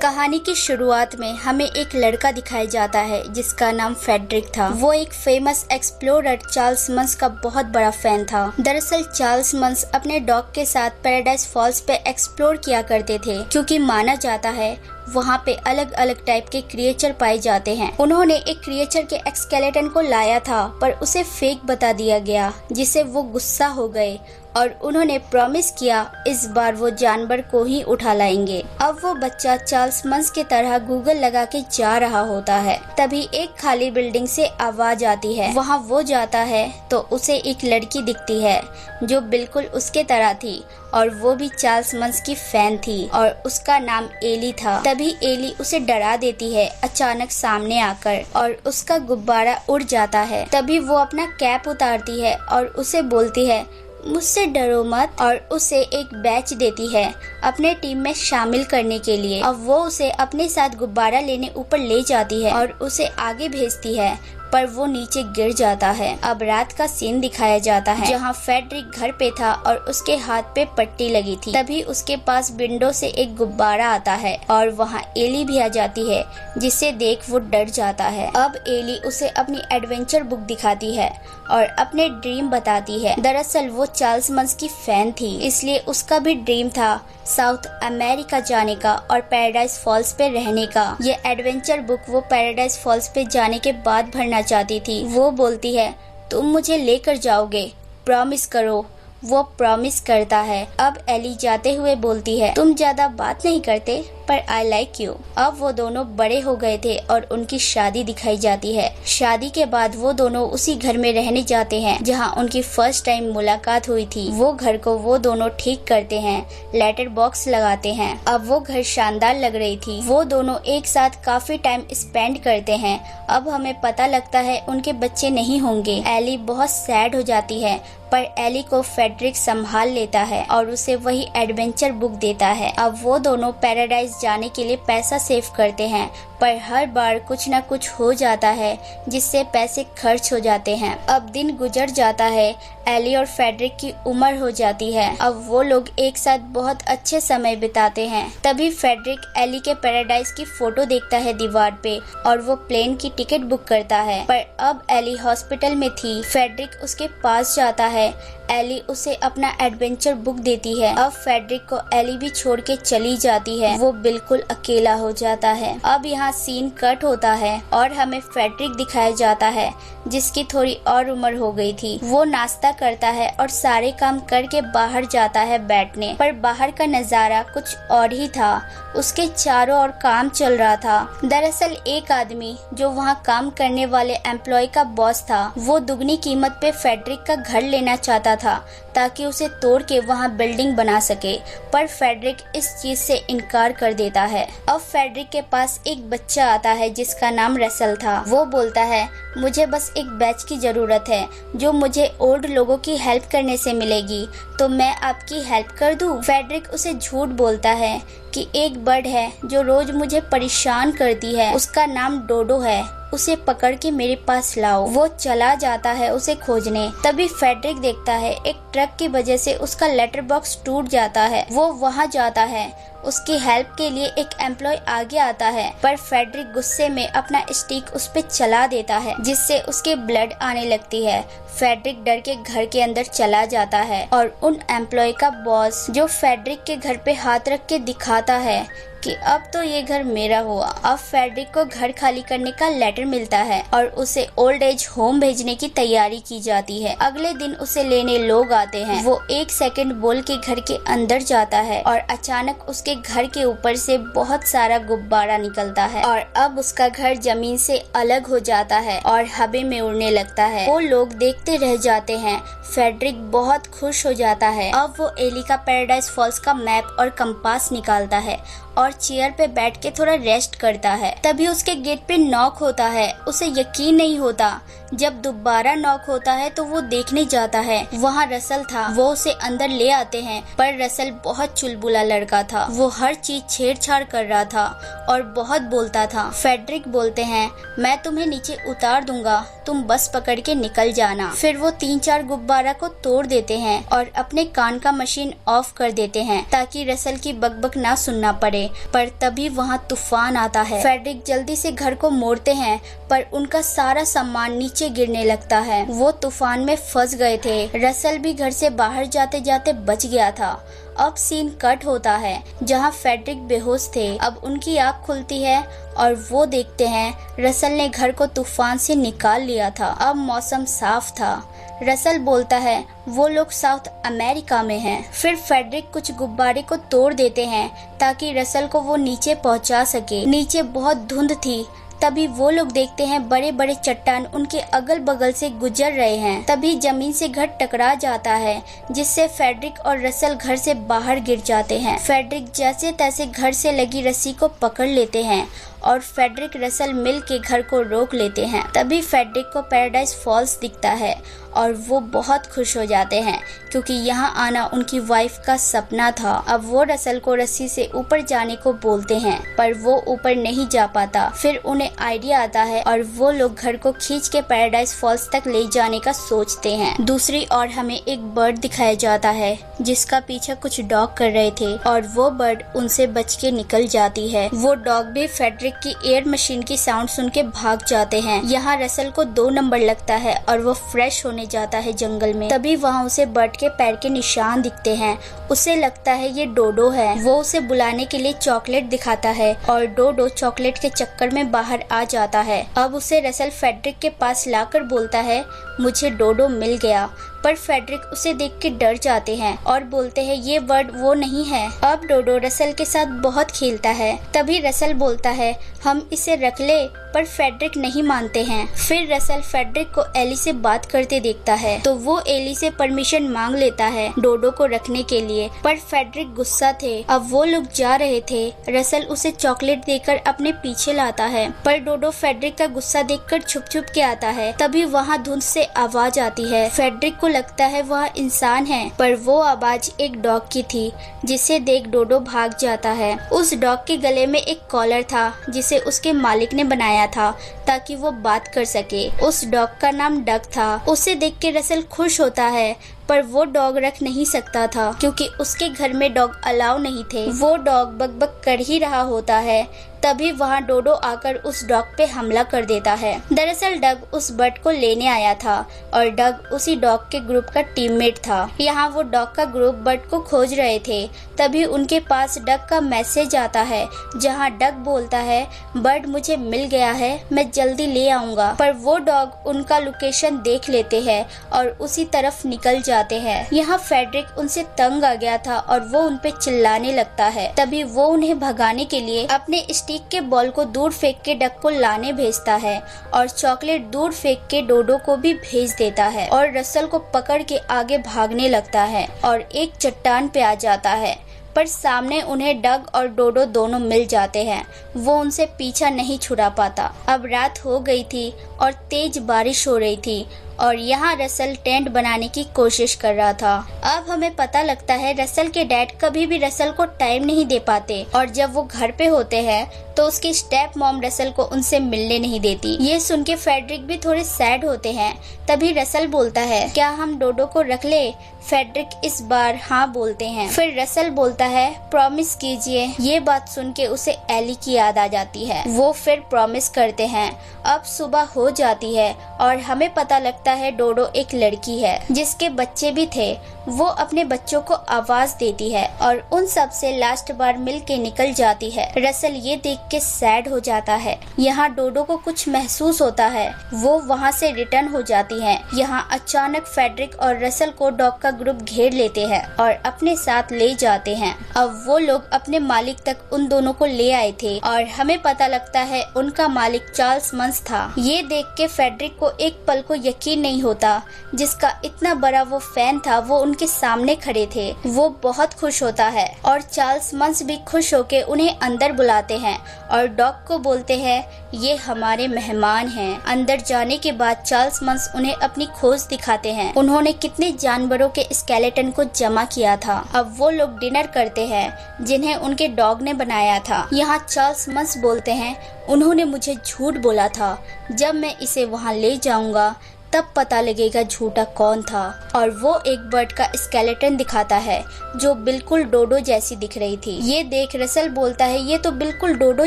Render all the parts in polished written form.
कहानी की शुरुआत में हमें एक लड़का दिखाया जाता है जिसका नाम फेडरिक था। वो एक फेमस एक्सप्लोरर चार्ल्स मंस का बहुत बड़ा फैन था। दरअसल चार्ल्स मंस अपने डॉग के साथ पैराडाइज फॉल्स पे एक्सप्लोर किया करते थे, क्योंकि माना जाता है वहाँ पे अलग अलग टाइप के क्रिएचर पाए जाते हैं। उन्होंने एक क्रिएचर के एक्सकेलेटन को लाया था, पर उसे फेक बता दिया गया, जिससे वो गुस्सा हो गए और उन्होंने प्रॉमिस किया इस बार वो जानवर को ही उठा लाएंगे। अब वो बच्चा चार्ल्स मंस की तरह गूगल लगा के जा रहा होता है। तभी एक खाली बिल्डिंग से आवाज आती है। वहाँ वो जाता है तो उसे एक लड़की दिखती है जो बिल्कुल उसके तरह थी, और वो भी चार्ल्स मंस की फैन थी और उसका नाम एली था। तभी एली उसे डरा देती है अचानक सामने आकर, और उसका गुब्बारा उड़ जाता है। तभी वो अपना कैप उतारती है और उसे बोलती है मुझसे डरो मत, और उसे एक बैच देती है अपने टीम में शामिल करने के लिए। अब वो उसे अपने साथ गुब्बारा लेने ऊपर ले जाती है और उसे आगे भेजती है, पर वो नीचे गिर जाता है। अब रात का सीन दिखाया जाता है जहाँ फेडरिक घर पे था और उसके हाथ पे पट्टी लगी थी। तभी उसके पास विंडो से एक गुब्बारा आता है और वहाँ एली भी आ जाती है, जिसे देख वो डर जाता है। अब एली उसे अपनी एडवेंचर बुक दिखाती है और अपने ड्रीम बताती है। दरअसल वो चार्ल्स मंस की फैन थी, इसलिए उसका भी ड्रीम था साउथ अमेरिका जाने का और पैराडाइज फॉल्स पे रहने का। ये एडवेंचर बुक वो पैराडाइज फॉल्स पे जाने के बाद भरना चाहती थी। वो बोलती है तुम मुझे लेकर जाओगे, प्रॉमिस करो। वो प्रॉमिस करता है। अब एली जाते हुए बोलती है तुम ज्यादा बात नहीं करते, पर आई लाइक यू। अब वो दोनों बड़े हो गए थे और उनकी शादी दिखाई जाती है। शादी के बाद वो दोनों उसी घर में रहने जाते हैं जहाँ उनकी फर्स्ट टाइम मुलाकात हुई थी। वो घर को वो दोनों ठीक करते हैं, लेटर बॉक्स लगाते हैं। अब वो घर शानदार लग रही थी। वो दोनों एक साथ काफी टाइम स्पेंड करते हैं। अब हमें पता लगता है उनके बच्चे नहीं होंगे। एली बहुत सैड हो जाती है, पर एली को फेडरिक संभाल लेता है और उसे वही एडवेंचर बुक देता है। अब वो दोनों पैराडाइज जाने के लिए पैसा सेव करते हैं, पर हर बार कुछ न कुछ हो जाता है जिससे पैसे खर्च हो जाते हैं। अब दिन गुजर जाता है, एली और फेडरिक की उम्र हो जाती है। अब वो लोग एक साथ बहुत अच्छे समय बिताते हैं। तभी फेडरिक एली के पैराडाइज की फोटो देखता है दीवार पे, और वो प्लेन की टिकट बुक करता है। पर अब एली हॉस्पिटल में थी। फेडरिक उसके पास जाता है। एली उसे अपना एडवेंचर बुक देती है। अब फेडरिक को एली भी छोड़ के चली जाती है। वो बिल्कुल अकेला हो जाता है। अब यहाँ सीन कट होता है और हमें फेडरिक दिखाया जाता है जिसकी थोड़ी और उम्र हो गई थी। वो नाश्ता करता है और सारे काम करके बाहर जाता है बैठने, पर बाहर का नजारा कुछ और ही था। उसके चारों ओर काम चल रहा था। दरअसल एक आदमी जो वहाँ काम करने वाले एम्प्लॉय का बॉस था, वो दुगनी कीमत पे फेडरिक का घर लेना चाहता था ताकि उसे तोड़ के वहाँ बिल्डिंग बना सके, पर फेडरिक इस चीज से इनकार कर देता है। अब फेडरिक के पास एक बच्चा आता है जिसका नाम रसल था। वो बोलता है मुझे बस एक बैच की जरूरत है जो मुझे ओल्ड लोगों की हेल्प करने से मिलेगी, तो मैं आपकी हेल्प कर दूं। फेडरिक उसे झूठ बोलता है कि एक बर्ड है जो रोज मुझे परेशान करती है, उसका नाम डोडो है, उसे पकड़ के मेरे पास लाओ। वो चला जाता है उसे खोजने। तभी फेडरिक देखता है एक ट्रक की वजह से उसका लेटर बॉक्स टूट जाता है। वो वहाँ जाता है। उसकी हेल्प के लिए एक एम्प्लॉय आगे आता है, पर फेडरिक गुस्से में अपना स्टिक उस पे चला देता है जिससे उसके ब्लड आने लगती है। फेडरिक डर के घर के अंदर चला जाता है और उन एम्प्लॉय का बॉस जो फेडरिक के घर पे हाथ रख के दिखाता है कि अब तो ये घर मेरा हुआ। अब फेडरिक को घर खाली करने का लेटर मिलता है और उसे ओल्ड एज होम भेजने की तैयारी की जाती है। अगले दिन उसे लेने लोग आते हैं। वो एक सेकंड बोल के घर के अंदर जाता है और अचानक उसके घर के ऊपर से बहुत सारा गुब्बारा निकलता है और अब उसका घर जमीन से अलग हो जाता है और हवा में उड़ने लगता है। वो लोग देखते रह जाते हैं। फेडरिक बहुत खुश हो जाता है। अब वो एली का पैराडाइज फॉल्स का मैप और कंपास निकालता है और चेयर पे बैठ के थोड़ा रेस्ट करता है। तभी उसके गेट पे नॉक होता है। उसे यकीन नहीं होता। जब दोबारा नॉक होता है तो वो देखने जाता है। वहाँ रसल था। वो उसे अंदर ले आते हैं, पर रसल बहुत चुलबुला लड़का था। वो हर चीज छेड़छाड़ कर रहा था और बहुत बोलता था। फेडरिक बोलते हैं मैं तुम्हें नीचे उतार दूंगा, तुम बस पकड़ के निकल जाना। फिर वो 3-4 गुब्बारा को तोड़ देते हैं और अपने कान का मशीन ऑफ कर देते हैं ताकि रसल की बकबक ना सुनना पड़े। थे, पर तभी वहाँ तूफान आता है। फेडरिक जल्दी से घर को मोड़ते हैं, पर उनका सारा सामान नीचे गिरने लगता है। वो तूफान में फंस गए थे। रसल भी घर से बाहर जाते जाते बच गया था। अब सीन कट होता है जहां फेडरिक बेहोश थे। अब उनकी आँख खुलती है और वो देखते हैं रसल ने घर को तूफान से निकाल लिया था। अब मौसम साफ था। रसल बोलता है वो लोग साउथ अमेरिका में हैं। फिर फेडरिक कुछ गुब्बारे को तोड़ देते हैं ताकि रसल को वो नीचे पहुंचा सके। नीचे बहुत धुंध थी। तभी वो लोग देखते हैं बड़े बड़े चट्टान उनके अगल बगल से गुजर रहे हैं। तभी जमीन से घर टकरा जाता है, जिससे फेडरिक और रसल घर से बाहर गिर जाते हैं। फेडरिक जैसे तैसे घर से लगी रस्सी को पकड़ लेते हैं और फेडरिक रसल मिल के घर को रोक लेते हैं। तभी फेडरिक को पैराडाइज फॉल्स दिखता है और वो बहुत खुश हो जाते हैं क्योंकि यहाँ आना उनकी वाइफ का सपना था। अब वो रसल को रस्सी से ऊपर जाने को बोलते हैं, पर वो ऊपर नहीं जा पाता। फिर उन्हें आइडिया आता है और वो लोग घर को खींच के पैराडाइज फॉल्स तक ले जाने का सोचते हैं। दूसरी ओर हमें एक बर्ड दिखाया जाता है जिसका पीछा कुछ डॉग कर रहे थे और वो बर्ड उनसे बच के निकल जाती है। वो डॉग भी फेडरिक की एयर मशीन की साउंड सुन के भाग जाते हैं। यहाँ रसल को 2 नंबर लगता है और वो फ्रेश होने जाता है जंगल में। तभी वहाँ उसे बर्ड के पैर के निशान दिखते हैं। उसे लगता है ये डोडो है। वो उसे बुलाने के लिए चॉकलेट दिखाता है और डोडो चॉकलेट के चक्कर में बाहर आ जाता है। अब उसे रसल फेडरिक के पास लाकर बोलता है मुझे डोडो मिल गया, पर फेडरिक उसे देख के डर जाते हैं और बोलते हैं ये बर्ड वो नहीं है। अब डोडो रसल के साथ बहुत खेलता है। तभी रसल बोलता है हम इसे रख ले, पर फेडरिक नहीं मानते हैं। फिर रसल फेडरिक को एली से बात करते देखता है तो वो एली से परमिशन मांग लेता है डोडो को रखने के लिए, पर फेडरिक गुस्सा थे। अब वो लोग जा रहे थे। रसल उसे चॉकलेट देकर अपने पीछे लाता है, पर डोडो फेडरिक का गुस्सा देखकर छुप छुप के आता है। तभी वहाँ धुंध से आवाज आती है। फेडरिक को लगता है वह इंसान है, पर वो आवाज एक डॉग की थी, जिसे देख डोडो भाग जाता है। उस डॉग के गले में एक कॉलर था जिसे उसके मालिक ने बनाया था ताकि वो बात कर सके। उस डॉग का नाम डग था। उसे देख के रसल खुश होता है, पर वो डॉग रख नहीं सकता था क्योंकि उसके घर में डॉग अलाउ नहीं थे। वो डॉग बकबक कर ही रहा होता है। तभी वहाँ डोडो आकर उस डॉग पे हमला कर देता है। दरअसल डग उस बर्ड को लेने आया था और डग उसी डॉग के ग्रुप का टीममेट था। यहाँ वो डॉग का ग्रुप बर्ड को खोज रहे थे। तभी उनके पास डग का मैसेज आता है जहाँ डग बोलता है बर्ड मुझे मिल गया है, मैं जल्दी ले आऊंगा। पर वो डॉग उनका लोकेशन देख लेते हैं और उसी तरफ निकल जाते हैं। यहाँ फेडरिक उनसे तंग आ गया था और वो उनपे चिल्लाने लगता है। तभी वो उन्हें भगाने के लिए अपने स्टिक के बॉल को दूर फेंक के डग को लाने भेजता है और चॉकलेट दूर फेंक के डोडो को भी भेज देता है और रसल को पकड़ के आगे भागने लगता है और एक चट्टान पे आ जाता है। पर सामने उन्हें डग और डोडो दोनों मिल जाते हैं। वो उनसे पीछा नहीं छुड़ा पाता। अब रात हो गई थी और तेज बारिश हो रही थी और यहाँ रसल टेंट बनाने की कोशिश कर रहा था। अब हमें पता लगता है रसल के डैड कभी भी रसल को टाइम नहीं दे पाते और जब वो घर पे होते हैं तो उसकी स्टेप मॉम रसल को उनसे मिलने नहीं देती। ये सुन के फेडरिक भी थोड़े सैड होते हैं। तभी रसल बोलता है क्या हम डोडो को रख ले? फेडरिक इस बार हाँ बोलते हैं। फिर रसल बोलता है प्रॉमिस कीजिए। ये बात सुन के उसे एली की याद आ जाती है। वो फिर प्रॉमिस करते हैं। अब सुबह हो जाती है और हमें पता लगता है डोडो एक लड़की है जिसके बच्चे भी थे। वो अपने बच्चों को आवाज देती है और उन सब से लास्ट बार मिल के निकल जाती है। रसल ये देख के सैड हो जाता है। यहाँ डोडो को कुछ महसूस होता है। वो वहाँ से रिटर्न हो जाती है। यहाँ अचानक फेडरिक और रसल को डॉग का ग्रुप घेर लेते हैं और अपने साथ ले जाते हैं। अब वो लोग अपने मालिक तक उन दोनों को ले आए थे और हमें पता लगता है उनका मालिक चार्ल्स मंस था। ये देख के फेडरिक को एक पल को यकीन नहीं होता जिसका इतना बड़ा वो फैन था वो उनके सामने खड़े थे। वो बहुत खुश होता है और चार्ल्स मंस भी खुश होके उन्हें अंदर बुलाते हैं और डॉग को बोलते हैं ये हमारे मेहमान हैं। अंदर जाने के बाद चार्ल्स मंस उन्हें अपनी खोज दिखाते हैं। उन्होंने कितने जानवरों के स्केलेटन को जमा किया था। अब वो लोग डिनर करते हैं जिन्हें उनके डॉग ने बनाया था। यहाँ चार्ल्स मंस बोलते हैं उन्होंने मुझे झूठ बोला था। जब मैं इसे वहाँ ले जाऊंगा तब पता लगेगा झूठा कौन था। और वो एक बर्ड का स्केलेटन दिखाता है जो बिल्कुल डोडो जैसी दिख रही थी। ये देख रसल बोलता है ये तो बिल्कुल डोडो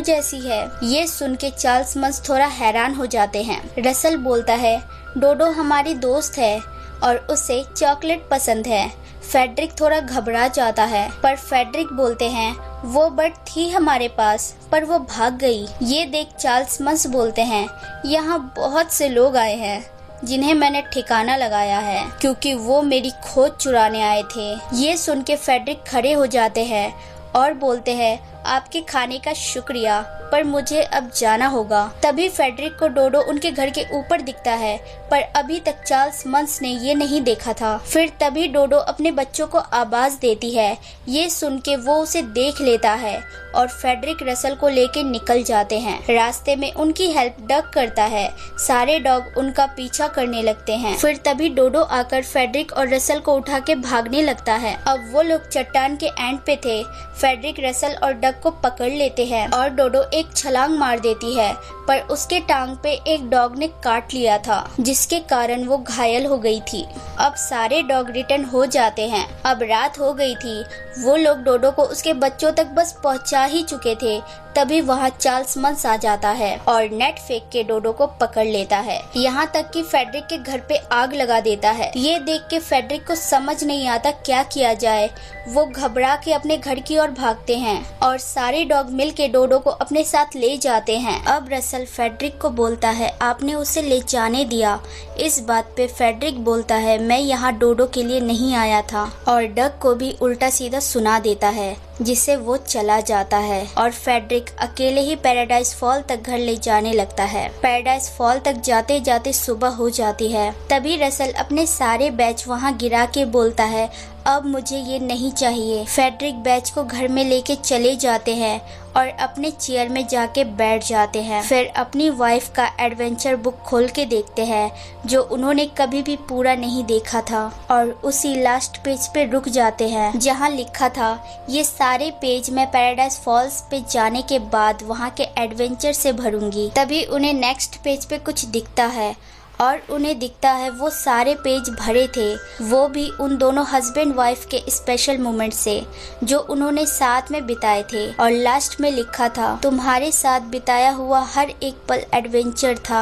जैसी है। ये सुन के चार्ल्स मंस थोड़ा हैरान हो जाते हैं। रसल बोलता है डोडो हमारी दोस्त है और उसे चॉकलेट पसंद है। फेडरिक थोड़ा घबरा जाता है, पर फेडरिक बोलते हैं वो बर्ड थी हमारे पास पर वो भाग गई। ये देख चार्ल्स मंस बोलते हैं यहाँ बहुत से लोग आए हैं जिन्हें मैंने ठिकाना लगाया है क्योंकि वो मेरी खोज चुराने आए थे। ये सुन के फेडरिक खड़े हो जाते हैं और बोलते हैं आपके खाने का शुक्रिया पर मुझे अब जाना होगा। तभी फेडरिक को डोडो उनके घर के ऊपर दिखता है पर अभी तक चार्ल्स मंस ने ये नहीं देखा था। फिर तभी डोडो अपने बच्चों को आवाज देती है। ये सुन के वो उसे देख लेता है और फेडरिक रसल को लेके निकल जाते हैं। रास्ते में उनकी हेल्प डग करता है। सारे डॉग उनका पीछा करने लगते हैं। फिर तभी डोडो आकर फेडरिक और रसल को उठा के भागने लगता है। अब वो लोग चट्टान के एंड पे थे। फेडरिक रसल और डग को पकड़ लेते हैं और डोडो एक छलांग मार देती है पर उसके टांग पे एक डॉग ने काट लिया था जिसके कारण वो घायल हो गई थी। अब सारे डॉग रिटर्न हो जाते हैं। अब रात हो गई थी। वो लोग डोडो को उसके बच्चों तक बस पहुंचा ही चुके थे। तभी वहाँ चार्ल्स मंस आ जाता है और नेट फेंक के डोडो को पकड़ लेता है। यहाँ तक कि फेडरिक के घर पे आग लगा देता है। ये देख के फेडरिक को समझ नहीं आता क्या किया जाए। वो घबरा के अपने घर की ओर भागते हैं और सारे डॉग मिल के डोडो को अपने साथ ले जाते हैं। अब रसल फेडरिक को बोलता है आपने उसे ले जाने दिया। इस बात पे फेडरिक बोलता है मैं यहाँ डोडो के लिए नहीं आया था और डग को भी उल्टा सीधा सुना देता है जिससे वो चला जाता है और फेडरिक अकेले ही पैराडाइज फॉल तक घर ले जाने लगता है। पैराडाइज फॉल तक जाते जाते सुबह हो जाती है। तभी रसल अपने सारे बैच वहाँ गिरा के बोलता है अब मुझे ये नहीं चाहिए। फेडरिक बैच को घर में लेके चले जाते हैं और अपने चेयर में जाके बैठ जाते हैं। फिर अपनी वाइफ का एडवेंचर बुक खोल के देखते हैं जो उन्होंने कभी भी पूरा नहीं देखा था और उसी लास्ट पेज पे रुक जाते हैं जहाँ लिखा था ये सारे पेज मैं पैराडाइज फॉल्स पे जाने के बाद वहाँ के एडवेंचर से भरूंगी। तभी उन्हें नेक्स्ट पेज पे कुछ दिखता है और उन्हें दिखता है वो सारे पेज भरे थे, वो भी उन दोनों हस्बैंड वाइफ के स्पेशल मोमेंट से जो उन्होंने साथ में बिताए थे। और लास्ट में लिखा था तुम्हारे साथ बिताया हुआ हर एक पल एडवेंचर था,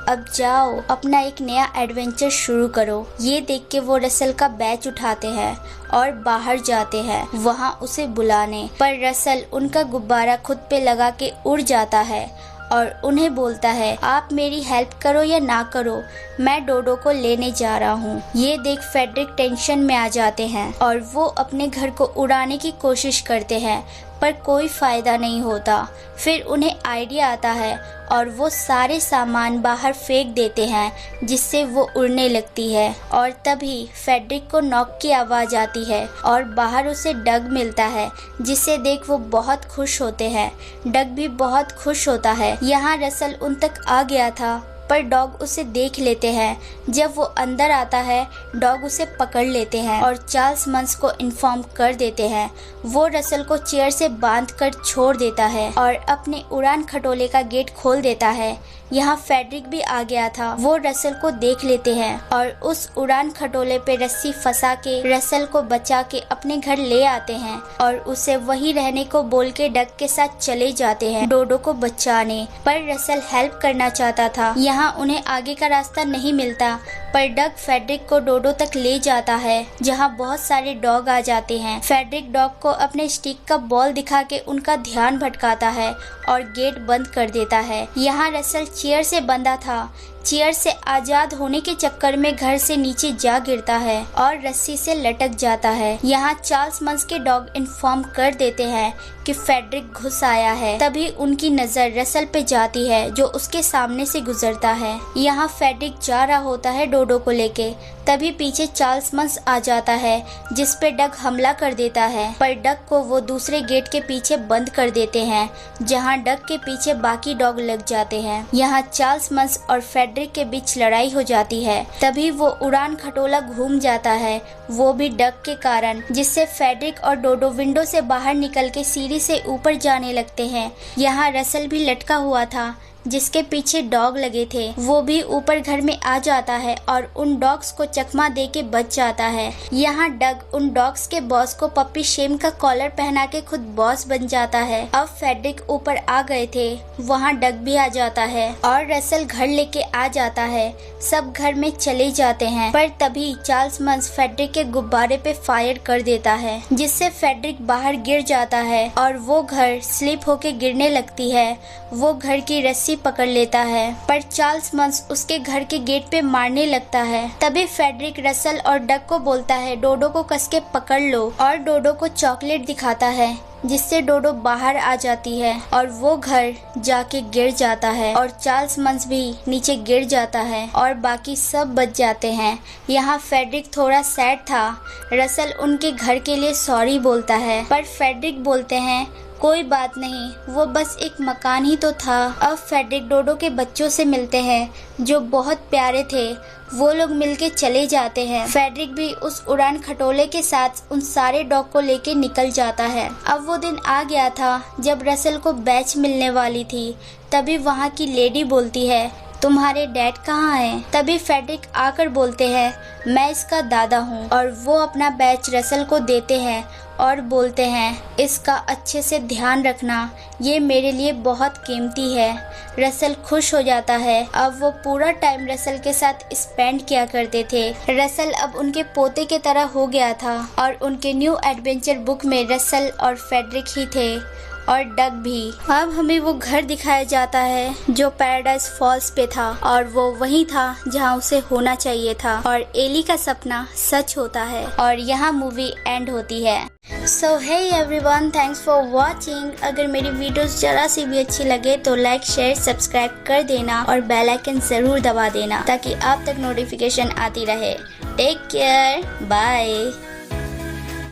अब जाओ अपना एक नया एडवेंचर शुरू करो। ये देख के वो रसल का बैच उठाते हैं और बाहर जाते हैं वहाँ उसे बुलाने, पर रसल उनका गुब्बारा खुद पे लगा के उड़ जाता है और उन्हें बोलता है आप मेरी हेल्प करो या ना करो मैं डोडो को लेने जा रहा हूँ। ये देख फेडरिक टेंशन में आ जाते हैं और वो अपने घर को उड़ाने की कोशिश करते हैं पर कोई फायदा नहीं होता। फिर उन्हें आइडिया आता है और वो सारे सामान बाहर फेंक देते हैं जिससे वो उड़ने लगती है। और तभी फेडरिक को नॉक की आवाज़ आती है और बाहर उसे डग मिलता है जिसे देख वो बहुत खुश होते हैं। डग भी बहुत खुश होता है। यहाँ रसल उन तक आ गया था पर डॉग उसे देख लेते हैं। जब वो अंदर आता है डॉग उसे पकड़ लेते हैं और चार्ल्स मंस को इन्फॉर्म कर देते हैं। वो रसल को चेयर से बांध कर छोड़ देता है और अपने उड़ान खटोले का गेट खोल देता है। यहाँ फेडरिक भी आ गया था। वो रसल को देख लेते हैं और उस उड़ान खटोले पे रस्सी फंसा के रसल को बचा के अपने घर ले आते हैं और उसे वहीं रहने को बोल के डग के साथ चले जाते हैं डोडो को बचाने। पर रसल हेल्प करना चाहता था। यहाँ उन्हें आगे का रास्ता नहीं मिलता पर डग फेडरिक को डोडो तक ले जाता है जहाँ बहुत सारे डॉग आ जाते हैं। फेडरिक डॉग को अपने स्टिक का बॉल दिखा के उनका ध्यान भटकाता है और गेट बंद कर देता है। यहाँ रसल चेयर से बंधा था। चेयर से आजाद होने के चक्कर में घर से नीचे जा गिरता है और रस्सी से लटक जाता है। यहाँ चार्ल्स मंस के डॉग इन्फॉर्म कर देते हैं कि फेडरिक घुस आया है। तभी उनकी नजर रसल पे जाती है जो उसके सामने से गुजरता है। यहाँ फेडरिक जा रहा होता है डोडो को लेके। तभी पीछे चार्ल्स मंस आ जाता है जिस पे डग हमला कर देता है पर डग को वो दूसरे गेट के पीछे बंद कर देते हैं जहाँ डग के पीछे बाकी डॉग लग जाते हैं। यहाँ चार्ल्स मंस और फेडरिक के बीच लड़ाई हो जाती है। तभी वो उड़ान खटोला घूम जाता है, वो भी डग के कारण, जिससे फेडरिक और डोडो विंडो से बाहर निकल के सीढ़ी से ऊपर जाने लगते हैं। यहाँ रसल भी लटका हुआ था जिसके पीछे डॉग लगे थे वो भी ऊपर घर में आ जाता है और उन डॉग्स को चकमा दे के बच जाता है। यहाँ डग उन डॉग्स के बॉस को पप्पी शेम का कॉलर पहना के खुद बॉस बन जाता है। अब फेड्रिक ऊपर आ गए थे, वहाँ डग भी आ जाता है और रसल घर लेके आ जाता है। सब घर में चले जाते हैं, पर तभी चार्ल्स मंस फेड्रिक के गुब्बारे पे फायर कर देता है, जिससे फेड्रिक बाहर गिर जाता है और वो घर स्लिप होके गिरने लगती है। वो घर की रस्सी पकड़ लेता है, पर चार्ल्स मंस उसके घर के गेट पे मारने लगता है। तभी फेड्रिक रसल और डग को बोलता है डोडो को कस के पकड़ लो, और डोडो को चॉकलेट दिखाता है, जिससे डोडो बाहर आ जाती है और वो घर जाके गिर जाता है और चार्ल्स मंस भी नीचे गिर जाता है और बाकी सब बच जाते हैं। यहाँ फेड्रिक थोड़ा सैड था। रसल उनके घर के लिए सॉरी बोलता है, पर फेड्रिक बोलते हैं कोई बात नहीं, वो बस एक मकान ही तो था। अब फेड्रिक डोडो के बच्चों से मिलते हैं जो बहुत प्यारे थे। वो लोग मिलके चले जाते हैं। फेड्रिक भी उस उड़ान खटोले के साथ उन सारे डॉग को लेके निकल जाता है। अब वो दिन आ गया था जब रसल को बैच मिलने वाली थी। तभी वहाँ की लेडी बोलती है तुम्हारे डैड कहाँ हैं? तभी फेड्रिक आकर बोलते हैं मैं इसका दादा हूँ, और वो अपना बैच रसल को देते हैं और बोलते हैं इसका अच्छे से ध्यान रखना, ये मेरे लिए बहुत कीमती है। रसल खुश हो जाता है। अब वो पूरा टाइम रसल के साथ स्पेंड किया करते थे। रसल अब उनके पोते के तरह हो गया था और उनके न्यू एडवेंचर बुक में रसल और फेड्रिक ही थे और डग भी। अब हमें वो घर दिखाया जाता है जो पैराडाइज फॉल्स पे था, और वो वही था जहाँ उसे होना चाहिए था, और एली का सपना सच होता है। और यहाँ मूवी एंड होती है। So hey everyone, thanks for watching. अगर मेरी वीडियोस जरा सी भी अच्छी लगे तो लाइक शेयर सब्सक्राइब कर देना और बेल आइकन जरूर दबा देना ताकि आप तक नोटिफिकेशन आती रहे। Take care, bye.